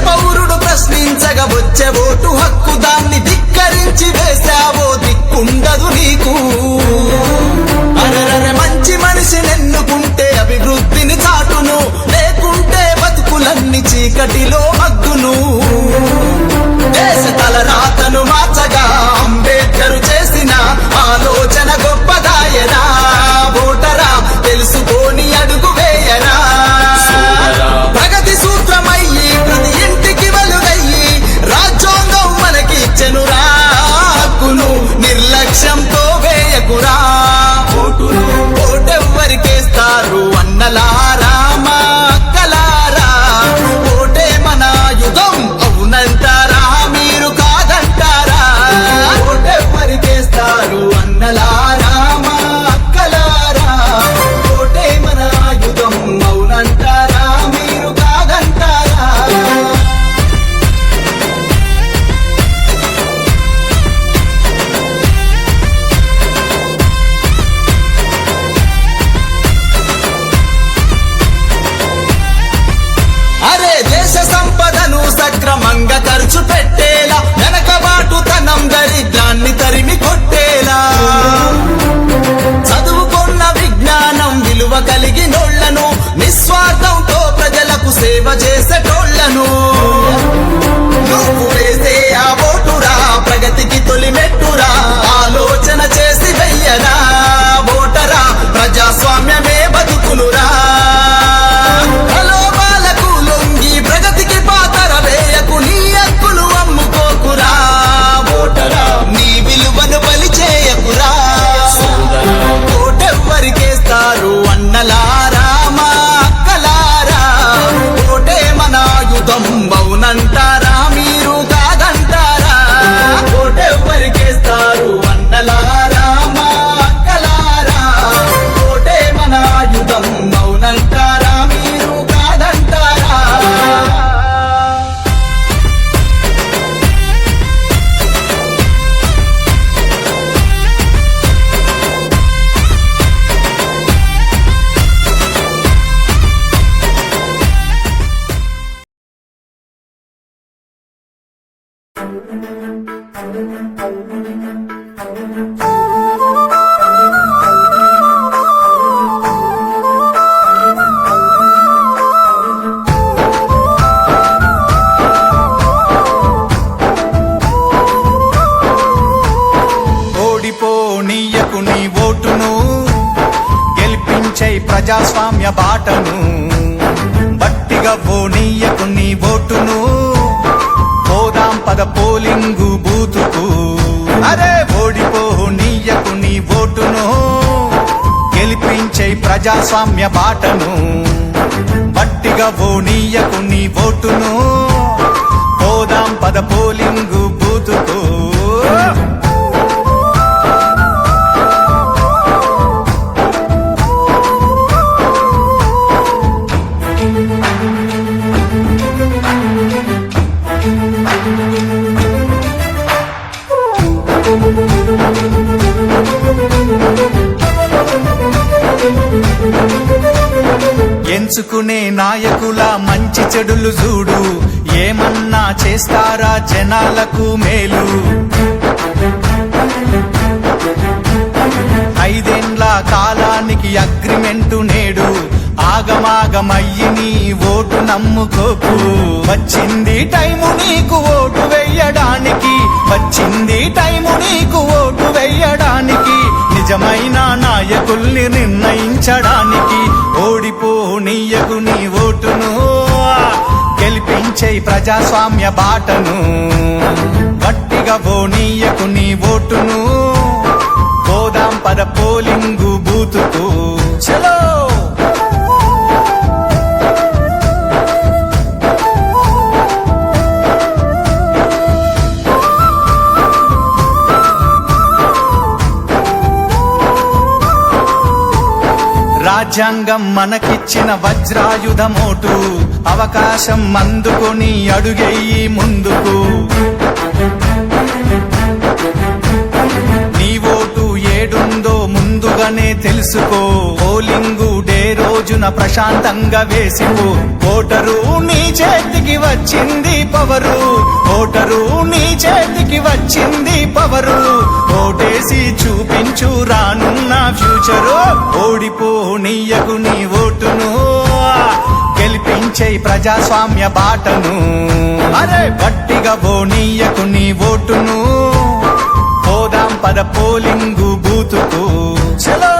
పౌరుడు ప్రశ్నించగా వచ్చే ఓటు హక్కు దాన్ని ధిక్కరించి వేశావో దిక్కుండదు నీకు. అరెరెరె మంచి మనిషినెన్నుకుంటే అభివృద్ధిని చాటును, లేకుంటే బతుకులన్నీ చీకటిలో మగ్గును. దేశ తలరాతను మార్చగా అంబేద్కరు చేసిన ఆలోచన గొప్పదాయనా. ఓటరా తెలుసుకొని అడుగు వేయరా. ప్రగతి సూత్రమయ్యి ప్రతి ఇంటికి వెలుగయ్యి రాజ్యాంగం మనకి ఇచ్చెను రాకును. నిర్లక్ష్యంతో వేయకురా ఓటును. ఓటెవ్వరికేస్తారు అన్నలారా మా అక్కలారా. ఓటే మన ఆయుధం అవునంటారా మీరు కాదంటారా. ఓటెవ్వరికేస్తారు అన్నలారా మా అక్కలారా. ఓటే మన ఆయుధం అవునంటారా మీరు కాదంటారా. అరే దేశ సంపదను సక్రమంగా ఖర్చు పెట్టేలా, వెనకబాటుతనం దరిద్రాన్ని తరిమి కొట్టేలా, చదువుకున్న విజ్ఞానం విలువ కలిగినోళ్లను, నిస్వార్థంతో ప్రజలకు సేవ చేసేటోళ్లను. నువ్వు వేసే ఆ ఓటురా ప్రగతికి తొలి మెట్టురా. ఆలోచన చేసి వెయ్యరా ఓటరా. ప్రజాస్వామ్యమే బతుకునురా. ప్రలోభాలకు లొంగి ప్రగతికి పాతర వేయకు. నీ హక్కులు అమ్ముకోకురా ఓటరా. నీ విలువను బలి చేయకురా. ఓటెవ్వరికేస్తారు అన్నలారా మా అక్కలారా. ఓటే మన ఆయుధం అవునంటారా మీరు కాదంటారా. ఓటెవ్వరికేస్తారు అన్నలారా మా అక్కలారా. ఓటే మన ఆయుధం అవునంటారా మీరు కాదంటారా. ఓడిపోనీయకు నీ ఓటును, గెలిపించే ప్రజాస్వామ్య బాటను. బట్టిగా పోనీయకు నీ ఓటును, పోదాం పద పోలింగు బూతుకు. అరే ఓడిపోనీయకు నీ ఓటును, గెలిపించే ప్రజాస్వామ్య బాటను. బట్టిగా పోనీయకు నీ ఓటును, పోదాం పద పోలింగు బూతుకు. ఎంచుకునే నాయకుల మంచి చెడులు చూడు, ఏమన్నా చేస్తారా జనాలకు మేలు. 5 ఏండ్ల కాలానికి అగ్రిమెంటు నేడు, ఆగమాగమయ్యి నీ ఓటు నమ్ముకోకు. వచ్చింది టైము నీకు ఓటు వెయ్యడానికి, వచ్చింది టైము నీకు ఓటు వెయ్యడానికి. నిజమైన నాయకుల్ని నిర్ణయించడానికి. ఓడిపోనీయకు నీ ఓటును, గెలిపించే ప్రజాస్వామ్య బాటను. గట్టిగా పోనీయకు నీ ఓటును, పోదాం పద పోలింగు బూతుకు. చలో రాజ్యాంగం మనకిచ్చిన వజ్రాయుధమోటు, అవకాశం అందుకొని అడుగెయ్యి ముందుకు. నీ ఓటు ఏడుందో ముందుగానే తెలుసుకో. పోలింగు డే రోజున ప్రశాంతంగా వేసిపో. ఓటరు నీ చేతికి వచ్చింది పవరు, ఓటరు నీ చేతికి వచ్చింది పవరు. ఓటేసి చూపించు రానున్న ఫ్యూచరు. ఓడిపోనీయకు నీ ఓటును, గెలిపించే ప్రజాస్వామ్య బాటను. అరే గట్టిగా పోనీయకు నీ ఓటును, పోదాం పద పోలింగు బూతుకు. చలో